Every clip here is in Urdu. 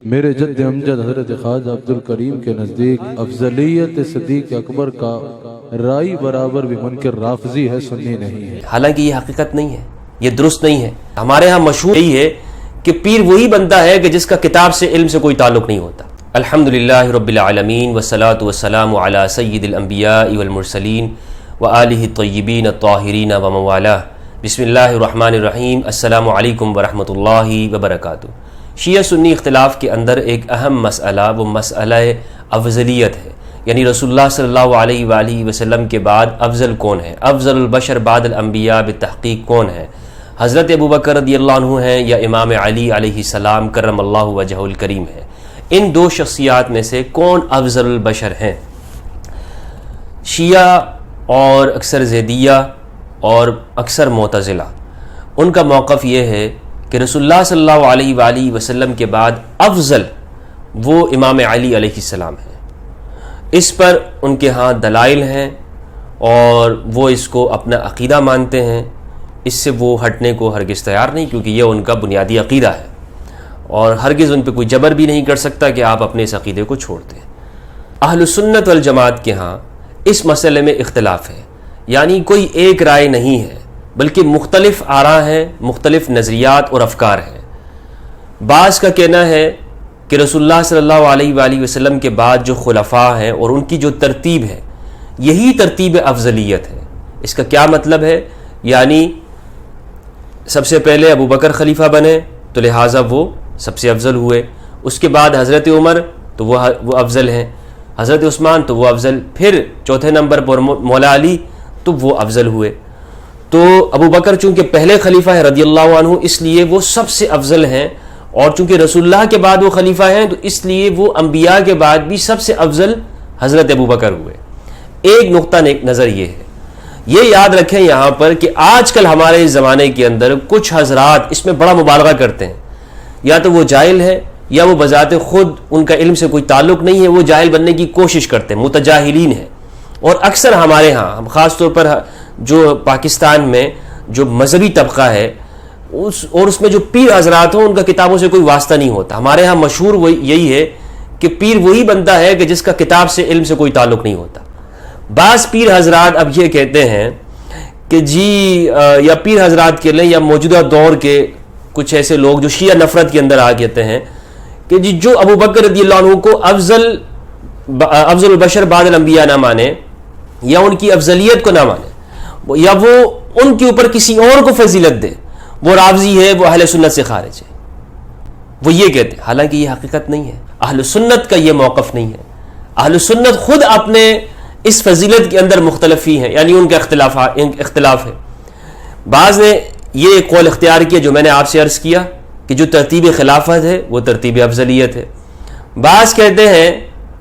میرے جد امجد حضرت خواجہ عبدالکریم کے نزدیک افضلیت صدیق اکبر کا رائی برابر بھی منکر رافضی ہے، سنی نہیں ہے۔ حالانکہ یہ حقیقت نہیں ہے، یہ درست نہیں ہے۔ ہمارے ہاں مشہور یہی ہے کہ پیر وہی بنتا ہے کہ جس کا کتاب سے علم سے کوئی تعلق نہیں ہوتا۔ الحمدللہ رب العالمین والصلاة والسلام علی سید الانبیاء والمرسلین وآلہ الطیبین الطاہرین ومن والاه۔ بسم اللہ الرحمن الرحیم۔ السلام علیکم ورحمۃ اللہ وبرکاتہ۔ شیعہ سنی اختلاف کے اندر ایک اہم مسئلہ وہ مسئلہ افضلیت ہے، یعنی رسول اللہ صلی اللہ علیہ وآلہ وسلم کے بعد افضل کون ہے، افضل البشر بعد الانبیاء بالتحقیق کون ہے، حضرت ابوبکر رضی اللہ عنہ ہیں یا امام علی علیہ السلام کرم اللہ وجہہ الکریم ہے۔ ان دو شخصیات میں سے کون افضل البشر ہیں؟ شیعہ اور اکثر زیدیہ اور اکثر معتزلہ، ان کا موقف یہ ہے کہ رسول اللہ صلی اللہ علیہ وآلہ وسلم کے بعد افضل وہ امام علی علیہ السلام ہیں۔ اس پر ان کے ہاں دلائل ہیں اور وہ اس کو اپنا عقیدہ مانتے ہیں، اس سے وہ ہٹنے کو ہرگز تیار نہیں، کیونکہ یہ ان کا بنیادی عقیدہ ہے اور ہرگز ان پہ کوئی جبر بھی نہیں کر سکتا کہ آپ اپنے اس عقیدے کو چھوڑ دیں۔ اہل سنت والجماعت کے ہاں اس مسئلے میں اختلاف ہے، یعنی کوئی ایک رائے نہیں ہے بلکہ مختلف آراء ہیں، مختلف نظریات اور افکار ہیں۔ بعض کا کہنا ہے کہ رسول اللہ صلی اللہ علیہ وآلہ وسلم کے بعد جو خلفاء ہیں اور ان کی جو ترتیب ہے یہی ترتیب افضلیت ہے۔ اس کا کیا مطلب ہے؟ یعنی سب سے پہلے ابوبکر خلیفہ بنے تو لہٰذا وہ سب سے افضل ہوئے، اس کے بعد حضرت عمر تو وہ افضل ہیں، حضرت عثمان تو وہ افضل، پھر چوتھے نمبر پر مولا علی تو وہ افضل ہوئے۔ تو ابوبکر چونکہ پہلے خلیفہ ہے رضی اللہ عنہ اس لیے وہ سب سے افضل ہیں، اور چونکہ رسول اللہ کے بعد وہ خلیفہ ہیں تو اس لیے وہ انبیاء کے بعد بھی سب سے افضل حضرت ابوبکر ہوئے۔ ایک نقطہ نظر یہ ہے، یہ یاد رکھیں یہاں پر کہ آج کل ہمارے اس زمانے کے اندر کچھ حضرات اس میں بڑا مبالغہ کرتے ہیں، یا تو وہ جاہل ہے یا وہ بذات خود ان کا علم سے کوئی تعلق نہیں ہے، وہ جاہل بننے کی کوشش کرتے ہیں، متجاہلین ہیں۔ اور اکثر ہمارے ہاں ہم خاص طور پر جو پاکستان میں جو مذہبی طبقہ ہے اور اس میں جو پیر حضرات ہوں ان کا کتابوں سے کوئی واسطہ نہیں ہوتا۔ ہمارے ہاں مشہور یہی ہے کہ پیر وہی بنتا ہے کہ جس کا کتاب سے علم سے کوئی تعلق نہیں ہوتا۔ بعض پیر حضرات اب یہ کہتے ہیں کہ جی یا پیر حضرات کے لیں یا موجودہ دور کے کچھ ایسے لوگ جو شیعہ نفرت کے اندر آ کہتے ہیں کہ جی جو ابوبکر رضی اللہ عنہ کو افضل البشر بعد الانبیاء نہ مانے یا ان کی افضلیت کو نہ مانے یا وہ ان کے اوپر کسی اور کو فضیلت دے، وہ رافضی ہے، وہ اہل سنت سے خارج ہے، وہ یہ کہتے ہیں۔ حالانکہ یہ حقیقت نہیں ہے، اہل سنت کا یہ موقف نہیں ہے۔ اہل سنت خود اپنے اس فضیلت کے اندر مختلف ہی ہیں، یعنی ان کا اختلاف ہے۔ بعض نے یہ ایک قول اختیار کیا جو میں نے آپ سے عرض کیا کہ جو ترتیب خلافت ہے وہ ترتیب افضلیت ہے۔ بعض کہتے ہیں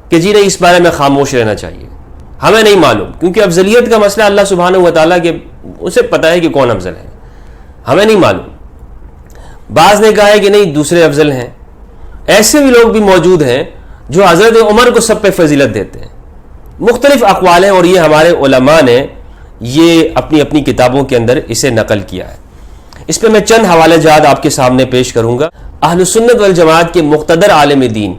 کہ جی نہیں، اس بارے میں خاموش رہنا چاہیے، ہمیں نہیں معلوم، کیونکہ افضلیت کا مسئلہ اللہ سبحانہ و تعالیٰ کے اسے پتہ ہے کہ کون افضل ہے، ہمیں نہیں معلوم۔ بعض نے کہا ہے کہ نہیں دوسرے افضل ہیں۔ ایسے بھی لوگ بھی موجود ہیں جو حضرت عمر کو سب پہ فضیلت دیتے ہیں۔ مختلف اقوال ہیں اور یہ ہمارے علماء نے یہ اپنی اپنی کتابوں کے اندر اسے نقل کیا ہے۔ اس پہ میں چند حوالے جات آپ کے سامنے پیش کروں گا۔ اہل سنت والجماعت کے مقتدر عالم دین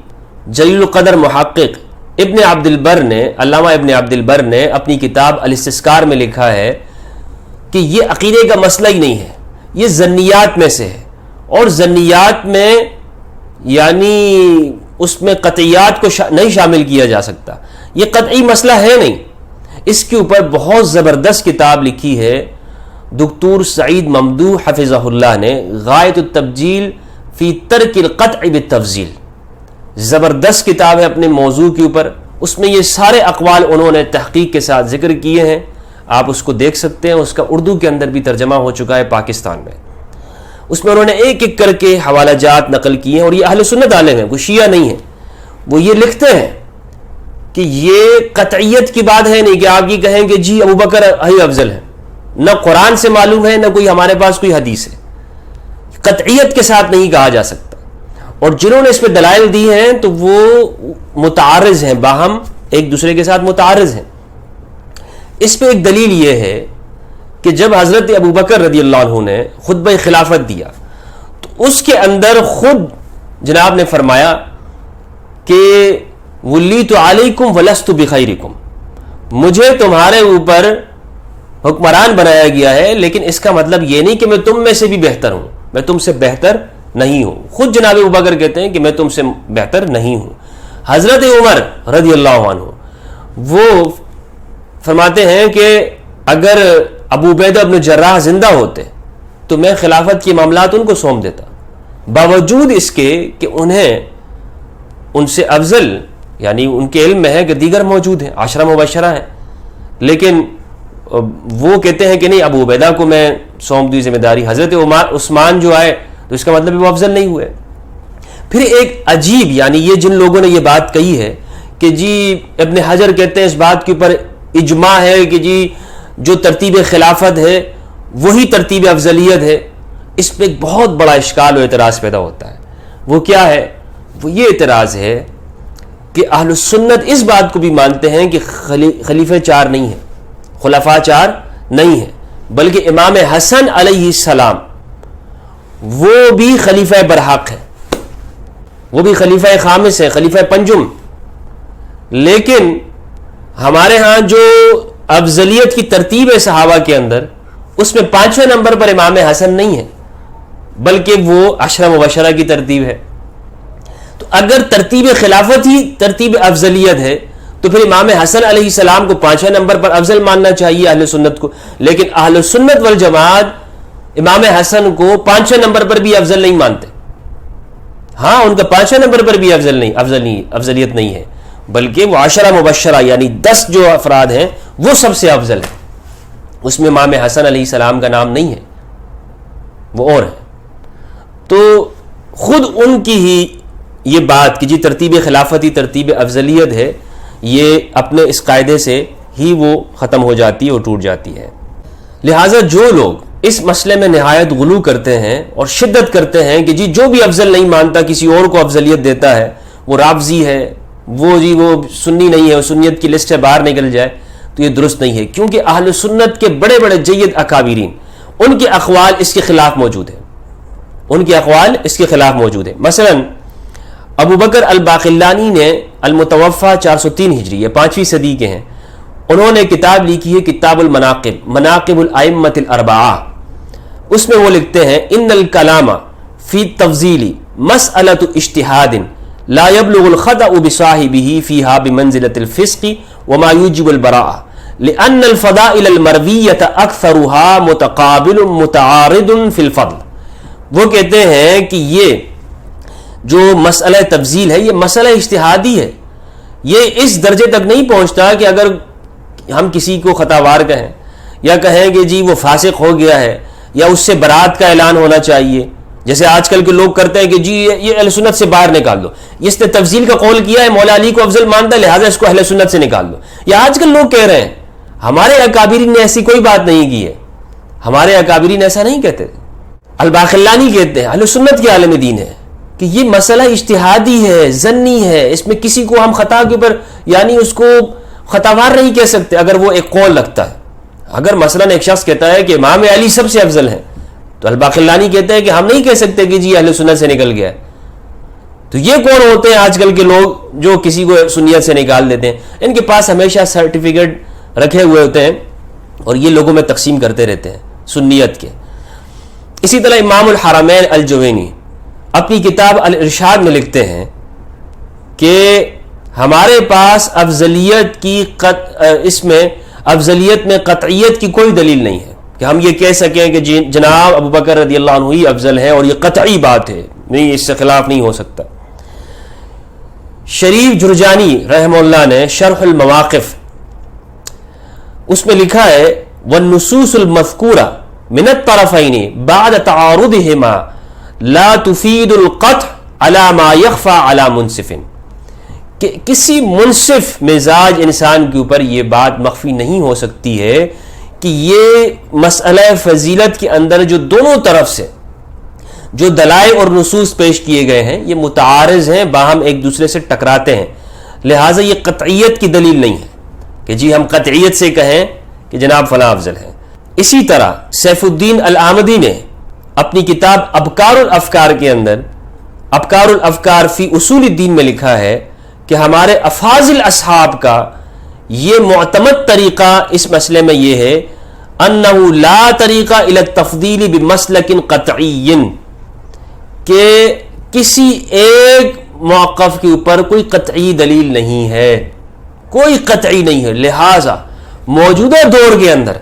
جلیل القدر محقق ابن عبد البر نے، علامہ ابن عبد البر نے اپنی کتاب الاستذکار میں لکھا ہے کہ یہ عقیدے کا مسئلہ ہی نہیں ہے، یہ ظنیات میں سے ہے، اور ظنیات میں یعنی اس میں قطعیات کو نہیں شامل کیا جا سکتا، یہ قطعی مسئلہ ہے نہیں۔ اس کے اوپر بہت زبردست کتاب لکھی ہے دکتور سعید ممدوح حفظہ اللہ نے، غایۃ التبجیل فی ترک القطع بالتفضیل، زبردست کتاب ہے اپنے موضوع کے اوپر۔ اس میں یہ سارے اقوال انہوں نے تحقیق کے ساتھ ذکر کیے ہیں، آپ اس کو دیکھ سکتے ہیں۔ اس کا اردو کے اندر بھی ترجمہ ہو چکا ہے پاکستان میں۔ اس میں انہوں نے ایک ایک کر کے حوالہ جات نقل کیے ہیں، اور یہ اہل سنت عالم ہیں، کوئی شیعہ نہیں ہے۔ وہ یہ لکھتے ہیں کہ یہ قطعیت کی بات ہے نہیں کہ آپ یہ کہیں کہ جی ابوبکر ہی افضل ہے، نہ قرآن سے معلوم ہے نہ کوئی ہمارے پاس کوئی حدیث ہے، قطعیت کے ساتھ نہیں کہا جا سکتا۔ اور جنہوں نے اس پہ دلائل دی ہیں تو وہ متعارض ہیں، باہم ایک دوسرے کے ساتھ متعارض ہیں۔ اس پہ ایک دلیل یہ ہے کہ جب حضرت ابوبکر رضی اللہ عنہ نے خطبہ خلافت دیا تو اس کے اندر خود جناب نے فرمایا کہ ولیت علیکم ولست بخیرکم، مجھے تمہارے اوپر حکمران بنایا گیا ہے، لیکن اس کا مطلب یہ نہیں کہ میں تم میں سے بھی بہتر ہوں، میں تم سے بہتر نہیں ہوں. خود جناب ابوبکر کہتے ہیں کہ میں تم سے بہتر نہیں ہوں. حضرت عمر رضی اللہ عنہ وہ فرماتے ہیں کہ اگر ابو عبیدہ بن جراح زندہ ہوتے تو میں خلافت کے معاملات ان کو سونپ دیتا، باوجود اس کے کہ انہیں ان سے افضل یعنی ان کے علم میں ہے کہ دیگر موجود ہیں، عشرہ مبشرہ ہیں، لیکن وہ کہتے ہیں کہ نہیں، ابو عبیدہ کو میں سونپ دی ذمہ داری. حضرت عثمان جو آئے تو اس کا مطلب وہ افضل نہیں ہوئے. پھر ایک عجیب یعنی یہ جن لوگوں نے یہ بات کہی ہے کہ جی ابن حجر کہتے ہیں اس بات کے اوپر اجماع ہے کہ جی جو ترتیب خلافت ہے وہی ترتیب افضلیت ہے، اس پہ ایک بہت بڑا اشکال و اعتراض پیدا ہوتا ہے. وہ کیا ہے؟ وہ یہ اعتراض ہے کہ اہل السنت اس بات کو بھی مانتے ہیں کہ خلیفہ چار نہیں ہیں، خلفاء چار نہیں ہیں، بلکہ امام حسن علیہ السلام وہ بھی خلیفہ برحق ہے، وہ بھی خلیفہ خامس ہے، خلیفہ پنجم. لیکن ہمارے ہاں جو افضلیت کی ترتیب ہے صحابہ کے اندر، اس میں 5ویں نمبر پر امام حسن نہیں ہے، بلکہ وہ عشرہ مبشرہ کی ترتیب ہے. تو اگر ترتیب خلافت ہی ترتیب افضلیت ہے تو پھر امام حسن علیہ السلام کو 5ویں نمبر پر افضل ماننا چاہیے اہل سنت کو. لیکن اہل سنت والجماعت امام حسن کو 5ویں نمبر پر بھی افضل نہیں مانتے. ہاں ان کا 5ویں نمبر پر بھی افضلیت نہیں ہے، بلکہ وہ عشرہ مبشرہ یعنی 10 جو افراد ہیں وہ سب سے افضل ہے، اس میں امام حسن علیہ السلام کا نام نہیں ہے، وہ اور ہے. تو خود ان کی ہی یہ بات کہ جی ترتیب خلافتی ترتیب افضلیت ہے، یہ اپنے اس قاعدے سے ہی وہ ختم ہو جاتی ہے اور ٹوٹ جاتی ہے. لہٰذا جو لوگ اس مسئلے میں نہایت غلو کرتے ہیں اور شدت کرتے ہیں کہ جی جو بھی افضل نہیں مانتا کسی اور کو افضلیت دیتا ہے وہ رافضی ہے، وہ سنی نہیں ہے، وہ سنیت کی لسٹ سے باہر نکل جائے، تو یہ درست نہیں ہے. کیونکہ اہل سنت کے بڑے بڑے جید اکابرین ان کے اقوال اس کے خلاف موجود ہیں، ان کے اقوال اس کے خلاف موجود ہیں. مثلا ابو بکر الباقلانی نے المتوفى 403 ہجری 5ویں صدی کے ہیں، انہوں نے کتاب لکھی ہے کتاب المناقب، مناقب الائمۃ الاربعہ. اس میں وہ لکھتے ہیں ان الکلام فی التفضیل مسألۃ اجتہاد لا يبلغ الخطأ بصاحبه فيها بمنزلة الفسق وما يوجب البراءة لأن الفضائل المرویۃ اکثرها متقابل متعارض فی الفضل. وہ کہتے ہیں کہ یہ جو مسئلہ تفضیل ہے یہ مسئلہ اجتہادی ہے، یہ اس درجے تک نہیں پہنچتا کہ اگر ہم کسی کو خطاوار کہیں یا کہیں کہ جی وہ فاسق ہو گیا ہے یا اس سے برات کا اعلان ہونا چاہیے، جیسے آج کل کے لوگ کرتے ہیں کہ جی یہ اہل سنت سے باہر نکال دو، اس نے تفضیل کا قول کیا ہے، مولا علی کو افضل مانتا ہے لہٰذا اس کو اہل سنت سے نکال دو. یا آج کل لوگ کہہ رہے ہیں ہمارے اکابرین نے ایسی کوئی بات نہیں کی ہے، ہمارے اکابرین ایسا نہیں کہتے. الباقلانی کہتے ہیں اہل سنت کے عالم دین ہے کہ یہ مسئلہ اجتہادی ہے، ظنی ہے، اس میں کسی کو ہم خطا کے اوپر یعنی اس کو خطاوار نہیں کہہ سکتے اگر وہ ایک قول رکھتا ہے. اگر مثلا ایک شخص کہتا ہے کہ امام علی سب سے افضل ہیں تو الباقلانی کہتے ہیں کہ ہم نہیں کہہ سکتے کہ جی اہل سنت سے نکل گیا ہے. تو یہ کون ہوتے ہیں آج کل کے لوگ جو کسی کو سنیت سے نکال دیتے ہیں؟ ان کے پاس ہمیشہ سرٹیفکیٹ رکھے ہوئے ہوتے ہیں اور یہ لوگوں میں تقسیم کرتے رہتے ہیں سنیت کے. اسی طرح امام الحرمین الجوینی اپنی کتاب الارشاد میں لکھتے ہیں کہ ہمارے پاس افضلیت کی اس میں افضلیت میں قطعیت کی کوئی دلیل نہیں ہے کہ ہم یہ کہہ سکیں کہ جناب ابو بکر رضی اللہ عنہ ہی افضل ہے اور یہ قطعی بات ہے، نہیں، اس سے خلاف نہیں ہو سکتا. شریف جرجانی رحمہ اللہ نے شرح المواقف اس میں لکھا ہے والنصوص المذکورہ من الطرفین بعد تعارضہما لا تفید القطع علی ما یخفى علی منصف، کہ کسی منصف مزاج انسان کے اوپر یہ بات مخفی نہیں ہو سکتی ہے کہ یہ مسئلہ فضیلت کے اندر جو دونوں طرف سے جو دلائل اور نصوص پیش کیے گئے ہیں یہ متعارض ہیں، باہم ایک دوسرے سے ٹکراتے ہیں، لہٰذا یہ قطعیت کی دلیل نہیں ہے کہ جی ہم قطعیت سے کہیں کہ جناب فلاں افضل ہے. اسی طرح سیف الدین العامدی نے اپنی کتاب ابکار الافکار کے اندر ابکار الافکار فی اصول الدین میں لکھا ہے کہ ہمارے افاضل اصحاب کا یہ معتمد طریقہ اس مسئلے میں یہ ہے انہ لا طریقہ الی التفضیل بمسلک قطعی، کہ کسی ایک موقف کے اوپر کوئی قطعی دلیل نہیں ہے، کوئی قطعی نہیں ہے. لہذا موجودہ دور کے اندر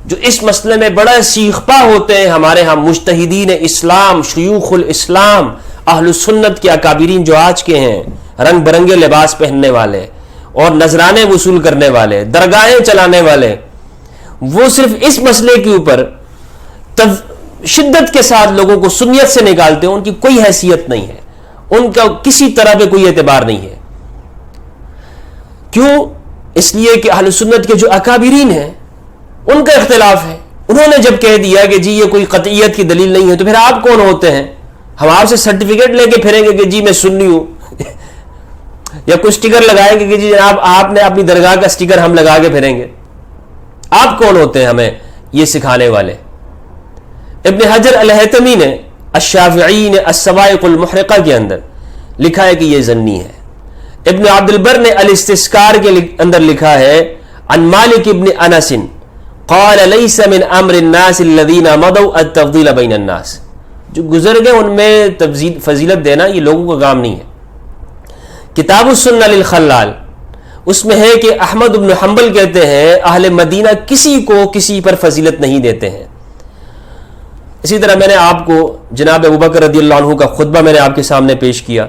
جو اس مسئلے میں بڑا سیخ پا ہوتے ہیں ہمارے ہاں مجتہدین اسلام، شیوخ الاسلام، اہل سنت کے اکابرین جو آج کے ہیں، رنگ برنگے لباس پہننے والے اور نذرانے وصول کرنے والے، درگاہیں چلانے والے، وہ صرف اس مسئلے کے اوپر شدت کے ساتھ لوگوں کو سنیت سے نکالتے ہیں. ان کی کوئی حیثیت نہیں ہے، ان کا کسی طرح پہ کوئی اعتبار نہیں ہے. کیوں؟ اس لیے کہ اہل سنت کے جو اکابرین ہیں ان کا اختلاف ہے. انہوں نے جب کہہ دیا کہ جی یہ کوئی قطعیت کی دلیل نہیں ہے، تو پھر آپ کون ہوتے ہیں؟ ہم آپ سے سرٹیفکیٹ لے کے پھریں گے کہ جی میں سنی ہوں، یا کوئی سٹیکر لگائیں گے کہ جی جناب آپ نے اپنی درگاہ کا سٹیکر ہم لگا کے پھریں گے. آپ کون ہوتے ہیں ہمیں یہ سکھانے والے؟ ابن حجر الہیتمی نے الشافعی نے الصواعق المحرقہ کے اندر لکھا ہے کہ یہ ظنی ہے. ابن عبد البر نے الاستذکار کے اندر لکھا ہے عن مالک ابن انس قال لیس من امر الناس الذین مضوا التفضیل بین الناس. جو گزر گئے ان میں فضیلت دینا یہ لوگوں کا کام نہیں ہے. کتاب السنہ للخلال اس میں ہے کہ احمد بن حنبل کہتے ہیں اہل مدینہ کسی کو کسی پر فضیلت نہیں دیتے ہیں. اسی طرح میں نے آپ کو جناب ابوبکر رضی اللہ عنہ کا خطبہ میں نے آپ کے سامنے پیش کیا،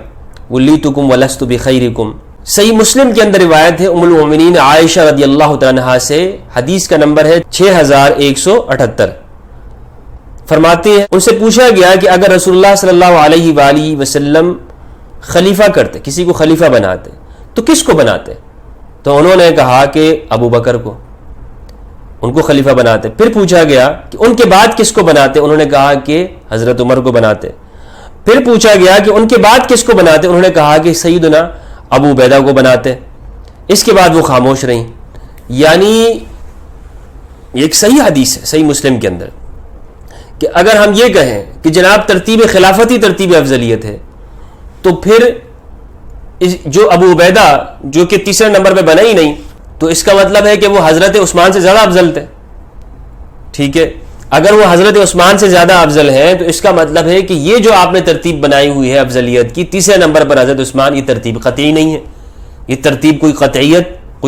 ولیتکم ولست بخیرکم. صحیح مسلم کے اندر روایت ہے ام المؤمنین عائشہ رضی اللہ تعالی عنہا سے، حدیث کا نمبر ہے 6178. فرماتے ہیں ان سے پوچھا گیا کہ اگر رسول اللہ صلی اللہ علیہ وآلہ وسلم خلیفہ کرتے، کسی کو خلیفہ بناتے، تو کس کو بناتے؟ تو انہوں نے کہا کہ ابو بکر کو، ان کو خلیفہ بناتے. پھر پوچھا گیا کہ ان کے بعد کس کو بناتے؟ انہوں نے کہا کہ حضرت عمر کو بناتے. پھر پوچھا گیا کہ ان کے بعد کس کو بناتے؟ انہوں نے کہا کہ سیدنا ابو عبیدہ کو بناتے. اس کے بعد وہ خاموش رہیں. یعنی یہ ایک صحیح حدیث ہے صحیح مسلم کے اندر کہ اگر ہم یہ کہیں کہ جناب ترتیب خلافتی ترتیب افضلیت ہے، تو پھر جو ابو عبیدہ جو کہ تیسرے نمبر پہ بنا ہی نہیں، تو اس کا مطلب ہے کہ وہ حضرت عثمان سے زیادہ افضل تھے. ٹھیک ہے، اگر وہ حضرت عثمان سے زیادہ افضل ہیں تو اس کا مطلب ہے کہ یہ جو آپ نے ترتیب بنائی ہوئی ہے افضلیت کی، تیسرے نمبر پر حضرت عثمان، یہ ترتیب قطعی نہیں ہے. یہ ترتیب کوئی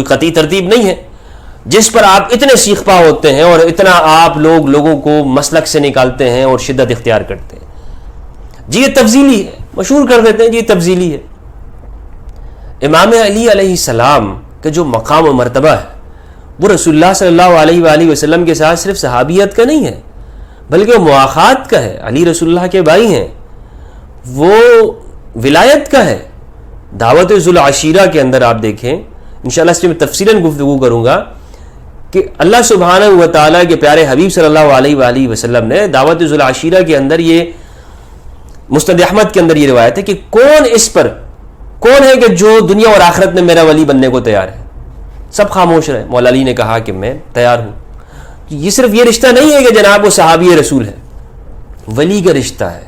قطعی ترتیب نہیں ہے جس پر آپ اتنے سیخ پا ہوتے ہیں اور اتنا آپ لوگوں کو مسلک سے نکالتے ہیں اور شدت اختیار کرتے ہیں. جی یہ تفضیلی ہے، مشہور کر دیتے ہیں جی یہ تفضیلی ہے. امام علی علیہ السلام کا جو مقام و مرتبہ ہے وہ رسول اللہ صلی اللہ علیہ وآلہ وسلم کے ساتھ صرف صحابیت کا نہیں ہے، بلکہ وہ مواخات کا ہے. علی رسول اللہ کے بھائی ہیں، وہ ولایت کا ہے. دعوت ذو العشیرہ کے اندر آپ دیکھیں، انشاءاللہ اس میں تفصیلاً گفتگو کروں گا کہ اللہ سبحانہ و تعالیٰ کے پیارے حبیب صلی اللہ علیہ وآلہ وسلم نے دعوت ذو العشیرہ کے اندر، یہ مسند احمد کے اندر یہ روایت ہے کہ کون ہے کہ جو دنیا اور آخرت میں میرا ولی بننے کو تیار ہے؟ سب خاموش رہے. مولا علی نے کہا کہ میں تیار ہوں. یہ صرف یہ رشتہ نہیں ہے کہ جناب وہ صحابی رسول ہے، ولی کا رشتہ ہے.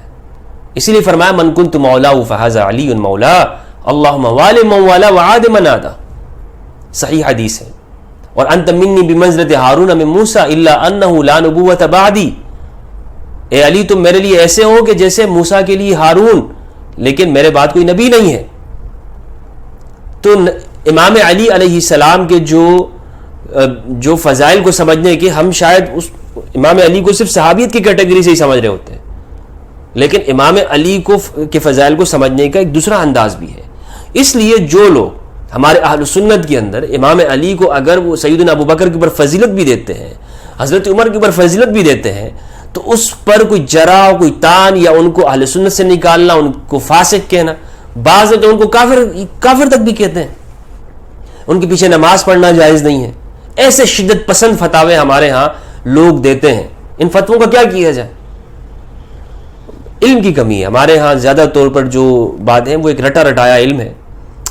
اسی لیے فرمایا من کنت مولا فہذا علی مولا اللہم والی من والا وعاد من عادا. صحیح حدیث ہے. اور انت منی بمنزلت ہارون من موسیٰ الا انہ لا نبوت بعدی. اے علی تم میرے لیے ایسے ہو کہ جیسے موسیٰ کے لیے ہارون، لیکن میرے بعد کوئی نبی نہیں ہے. تو امام علی علیہ السلام کے جو فضائل کو سمجھنے کے، ہم شاید اس امام علی کو صرف صحابیت کی کیٹیگری سے ہی سمجھ رہے ہوتے ہیں، لیکن امام علی کے فضائل کو سمجھنے کا ایک دوسرا انداز بھی ہے. اس لیے جو لوگ ہمارے اہل سنت کے اندر امام علی کو اگر وہ سیدنا ابو بکر کے اوپر فضیلت بھی دیتے ہیں، حضرت عمر کے اوپر فضیلت بھی دیتے ہیں، تو اس پر کوئی جرا، کوئی تان، یا ان کو اہل سنت سے نکالنا، ان کو فاسق کہنا، بعض تو ان کو کافر تک بھی کہتے ہیں. ان کے پیچھے نماز پڑھنا جائز نہیں ہے. ایسے شدت پسند فتاوے ہمارے ہاں لوگ دیتے ہیں. ان فتووں کا کیا کیا جائے؟ علم کی کمی ہے ہمارے ہاں. زیادہ طور پر جو بات ہے وہ ایک رٹا رٹایا علم ہے.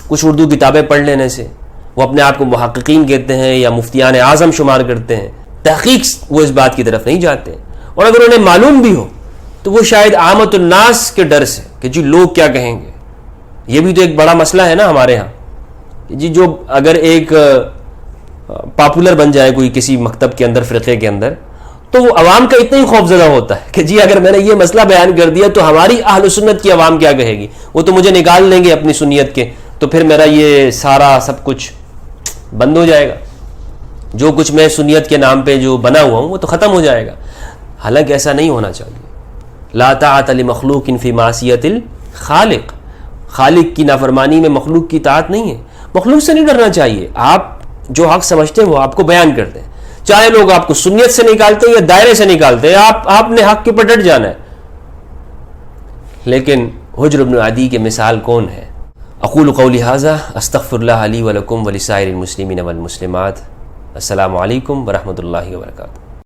کچھ اردو کتابیں پڑھ لینے سے وہ اپنے آپ کو محققین کہتے ہیں یا مفتیان اعظم شمار کرتے ہیں. تحقیق وہ اس بات کی طرف نہیں جاتے، اور اگر انہیں معلوم بھی ہو تو وہ شاید عامت الناس کے ڈر سے کہ جی لوگ کیا کہیں گے. یہ بھی تو ایک بڑا مسئلہ ہے نا ہمارے ہاں. جی جو اگر ایک پاپولر بن جائے کوئی کسی مکتب کے اندر، فرقے کے اندر، تو وہ عوام کا اتنا ہی خوف زدہ ہوتا ہے کہ جی اگر میں نے یہ مسئلہ بیان کر دیا تو ہماری اہل سنت کی عوام کیا کہے گی، وہ تو مجھے نکال لیں گے اپنی سنیت کے، تو پھر میرا یہ سارا سب کچھ بند ہو جائے گا، جو کچھ میں سنیت کے نام پہ جو بنا ہوا ہوں وہ تو ختم ہو جائے گا۔ حالانکہ ایسا نہیں ہونا چاہیے۔ لا طاعۃ لمخلوق فی معصیۃ الخالق، خالق کی نافرمانی میں مخلوق کی اطاعت نہیں ہے۔ مخلوق سے نہیں ڈرنا چاہیے، آپ جو حق سمجھتے ہیں وہ آپ کو بیان کرتے ہیں، چاہے لوگ آپ کو سنیت سے نکالتے ہیں یا دائرے سے نکالتے ہیں، آپ نے حق کے پر ڈٹ جانا ہے۔ لیکن حجر بن عدی کی مثال کون ہے؟ اقول قولی ھذا استغفر اللہ لی ولکم ولسائر المسلمین والمسلمات۔ السلام علیکم ورحمۃ اللہ وبرکاتہ۔